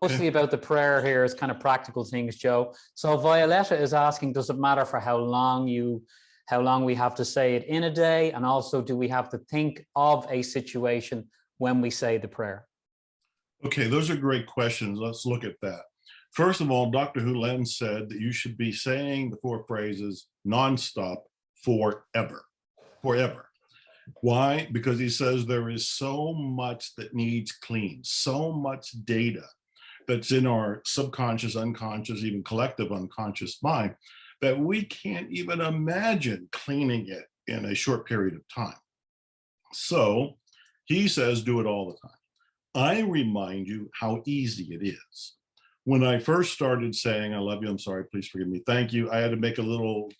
mostly about the prayer here is kind of practical things, Joe. So Violetta is asking, does it matter for how long we have to say it in a day? And also, do we have to think of a situation when we say the prayer? Okay, those are great questions. Let's look at that. First of all, Dr. Hulen said that you should be saying the 4 phrases nonstop forever. Why? Because he says there is so much that needs clean, so much data that's in our subconscious, unconscious, even collective unconscious mind that we can't even imagine cleaning it in a short period of time. So he says, do it all the time. I remind you how easy it is. When I first started saying, I love you, I'm sorry, please forgive me, thank you, I had to make a little,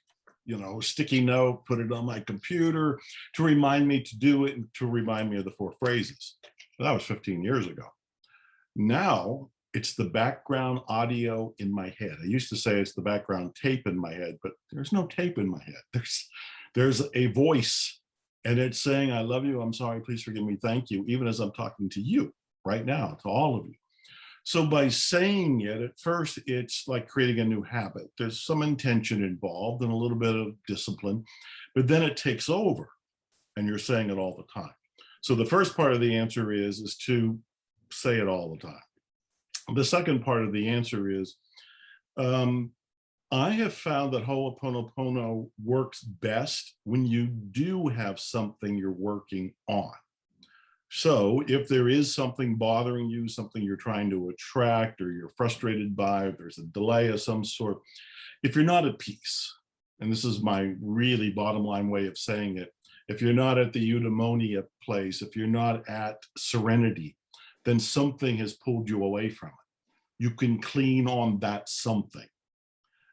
sticky note, put it on my computer to remind me to do it and to remind me of the 4 phrases. That was 15 years ago. Now it's the background audio in my head. I used to say it's the background tape in my head, but there's no tape in my head. There's a voice and it's saying, I love you, I'm sorry, please forgive me, thank you, even as I'm talking to you right now, to all of you. So by saying it, at first, it's like creating a new habit. There's some intention involved and a little bit of discipline, but then it takes over and you're saying it all the time. So the first part of the answer is to say it all the time. The second part of the answer is, I have found that Ho'oponopono works best when you do have something you're working on. So if there is something bothering you, something you're trying to attract, or you're frustrated by, if there's a delay of some sort, if you're not at peace, and this is my really bottom line way of saying it, if you're not at the eudaimonia place, if you're not at serenity, then something has pulled you away from it. You can clean on that something.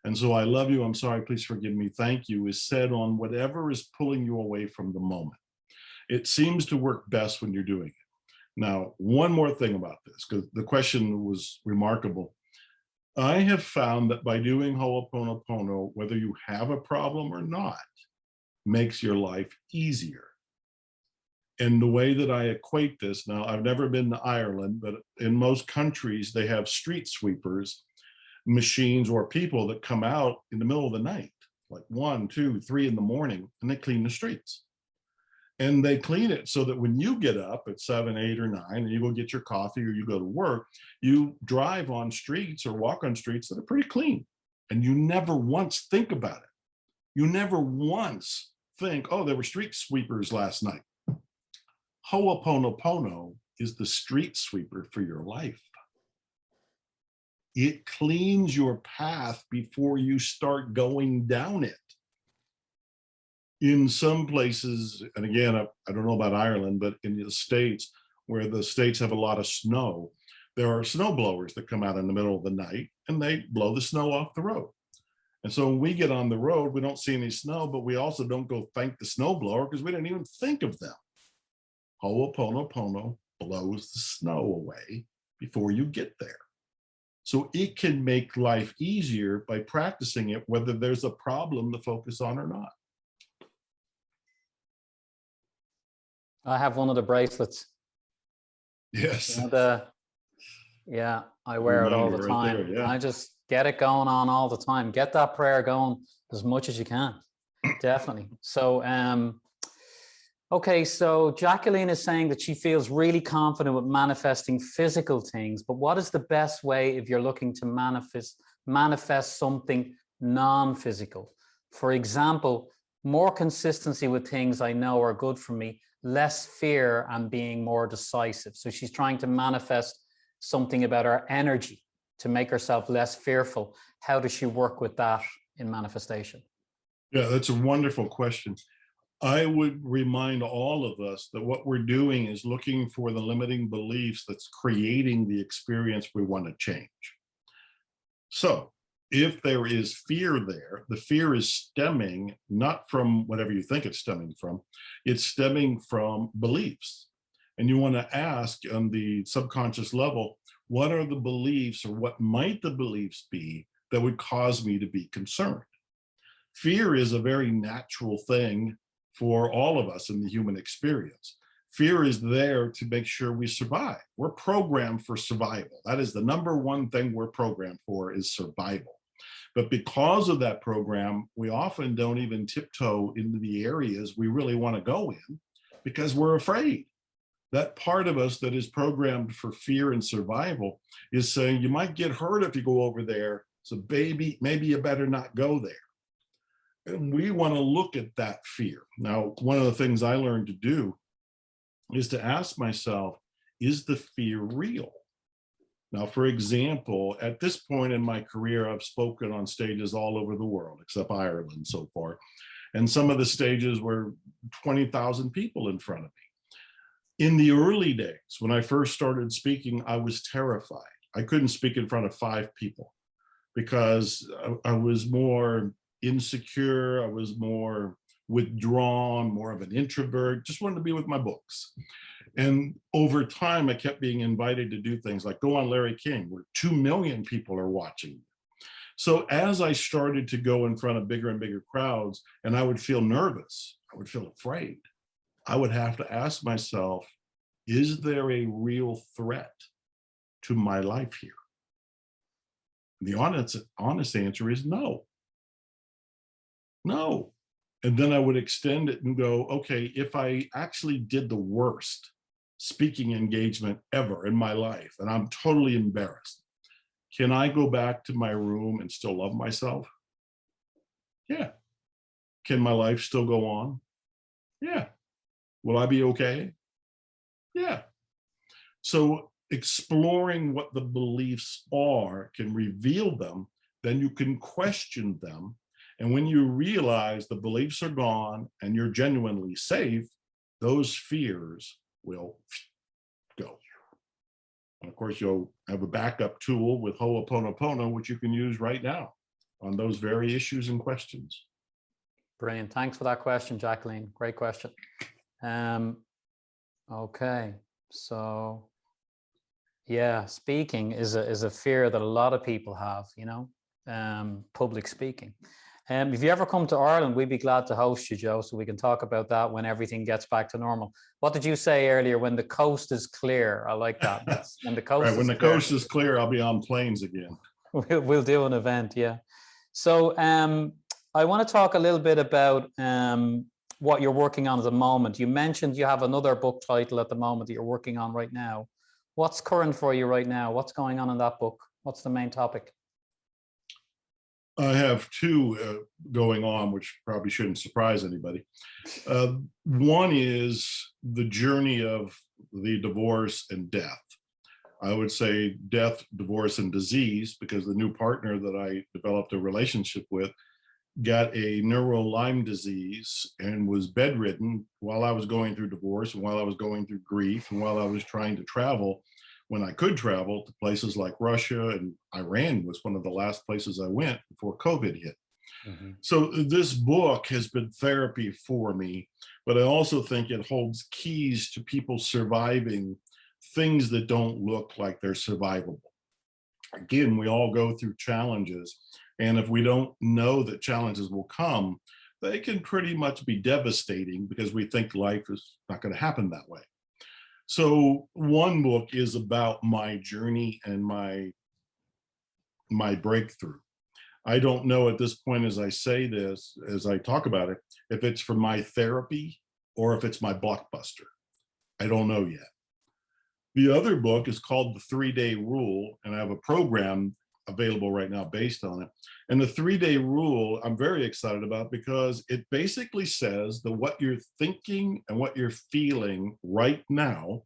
And so I love you, I'm sorry, please forgive me, thank you is said on whatever is pulling you away from the moment. It seems to work best when you're doing it. Now, one more thing about this, because the question was remarkable. I have found that by doing Ho'oponopono, whether you have a problem or not, makes your life easier. And the way that I equate this, now I've never been to Ireland, but in most countries, they have street sweepers, machines or people that come out in the middle of the night, like 1, 2, 3 in the morning, and they clean the streets. And they clean it so that when you get up at 7, 8, or 9, and you go get your coffee or you go to work, you drive on streets or walk on streets that are pretty clean. And you never once think about it. You never once think, oh, there were street sweepers last night. Ho'oponopono is the street sweeper for your life. It cleans your path before you start going down it. In some places, and again, I don't know about Ireland, but in the States, where the states have a lot of snow, there are snow blowers that come out in the middle of the night and they blow the snow off the road. And so when we get on the road, we don't see any snow, but we also don't go thank the snow blower because we didn't even think of them. Ho'oponopono blows the snow away before you get there. So it can make life easier by practicing it, whether there's a problem to focus on or not. I have one of the bracelets. Yes. Yeah, I wear it all the time. Right there, yeah. I just get it going on all the time. Get that prayer going as much as you can. Definitely. So, okay, so Jacqueline is saying that she feels really confident with manifesting physical things, but what is the best way if you're looking to manifest something non-physical? For example, more consistency with things I know are good for me, less fear, and being more decisive. So she's trying to manifest something about her energy to make herself less fearful. How does she work with that in manifestation? Yeah, that's a wonderful question. I would remind all of us that what we're doing is looking for the limiting beliefs that's creating the experience we want to change. So if there is fear there, the fear is stemming not from whatever you think it's stemming from, it's stemming from beliefs. And you want to ask on the subconscious level, what are the beliefs or what might the beliefs be that would cause me to be concerned? Fear is a very natural thing for all of us in the human experience. Fear is there to make sure we survive. We're programmed for survival. That is the number one thing we're programmed for, is survival. But because of that program, we often don't even tiptoe into the areas we really want to go in because we're afraid. That part of us that is programmed for fear and survival is saying, you might get hurt if you go over there. So baby, maybe you better not go there. And we want to look at that fear. Now, one of the things I learned to do is to ask myself, is the fear real? Now, for example, at this point in my career, I've spoken on stages all over the world, except Ireland so far. And some of the stages were 20,000 people in front of me. In the early days, when I first started speaking, I was terrified. I couldn't speak in front of 5 people because I was more insecure. I was more withdrawn, more of an introvert, just wanted to be with my books. And over time, I kept being invited to do things like go on Larry King, where 2 million people are watching. So as I started to go in front of bigger and bigger crowds, and I would feel nervous, I would feel afraid, I would have to ask myself, is there a real threat to my life here? And the honest answer is no. No. And then I would extend it and go, okay, if I actually did the worst speaking engagement ever in my life, and I'm totally embarrassed, can I go back to my room and still love myself? Yeah. Can my life still go on? Yeah. Will I be okay? Yeah. So exploring what the beliefs are can reveal them, then you can question them. And when you realize the beliefs are gone and you're genuinely safe, those fears will go. And of course, you'll have a backup tool with Ho'oponopono, which you can use right now on those very issues and questions. Brilliant. Thanks for that question, Jacqueline. Great question. Okay. So yeah, speaking is a fear that a lot of people have, you know, public speaking. If you ever come to Ireland, we'd be glad to host you, Joe, so we can talk about that when everything gets back to normal. What did you say earlier? When the coast is clear. I like that. That's when the coast right, when the clear. coast is clear, I'll be on planes again. We'll do an event, yeah. So I want to talk a little bit about what you're working on at the moment. You mentioned you have another book title at the moment that you're working on right now. What's current for you right now? What's going on in that book? What's the main topic? I have 2 going on, which probably shouldn't surprise anybody. One is the journey of the divorce and death. I would say death, divorce, and disease, because the new partner that I developed a relationship with got a Lyme disease and was bedridden while I was going through divorce and while I was going through grief and while I was trying to travel, when I could travel, to places like Russia, and Iran was one of the last places I went before COVID hit. Mm-hmm. So this book has been therapy for me, but I also think it holds keys to people surviving things that don't look like they're survivable. Again, we all go through challenges, and if we don't know that challenges will come, they can pretty much be devastating because we think life is not going to happen that way. So one book is about my journey and my breakthrough. I don't know at this point, as I say this, as I talk about it, if it's for my therapy or if it's my blockbuster. I don't know yet. The other book is called The 3-Day Rule, and I have a program available right now based on it. And the 3-Day Rule, I'm very excited about because it basically says that what you're thinking and what you're feeling right now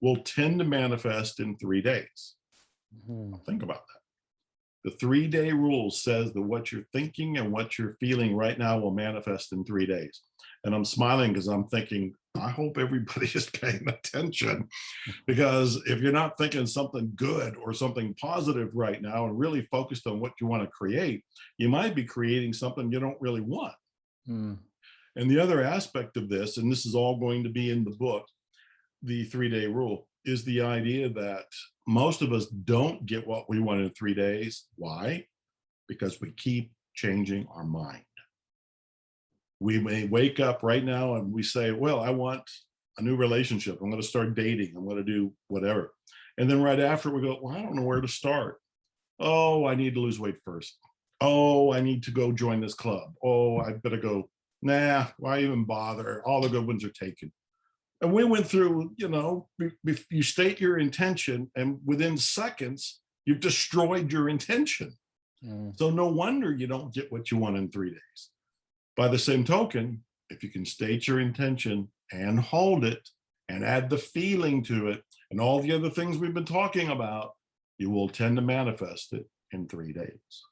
will tend to manifest in 3 days. Mm-hmm. Think about that. The 3-Day Rule says that what you're thinking and what you're feeling right now will manifest in 3 days. And I'm smiling because I'm thinking, I hope everybody is paying attention, because if you're not thinking something good or something positive right now and really focused on what you want to create, you might be creating something you don't really want. Mm. And the other aspect of this, and this is all going to be in the book, the 3-Day Rule, is the idea that most of us don't get what we want in 3 days. Why? Because we keep changing our mind. We may wake up right now and we say, well, I want a new relationship. I'm going to start dating. I'm going to do whatever. And then right after we go, well, I don't know where to start. Oh, I need to lose weight first. Oh, I need to go join this club. Oh, I better go. Nah, why even bother? All the good ones are taken. And we went through, you know, you state your intention, and within seconds, you've destroyed your intention. So no wonder you don't get what you want in 3 days. By the same token, if you can state your intention and hold it and add the feeling to it and all the other things we've been talking about, you will tend to manifest it in 3 days.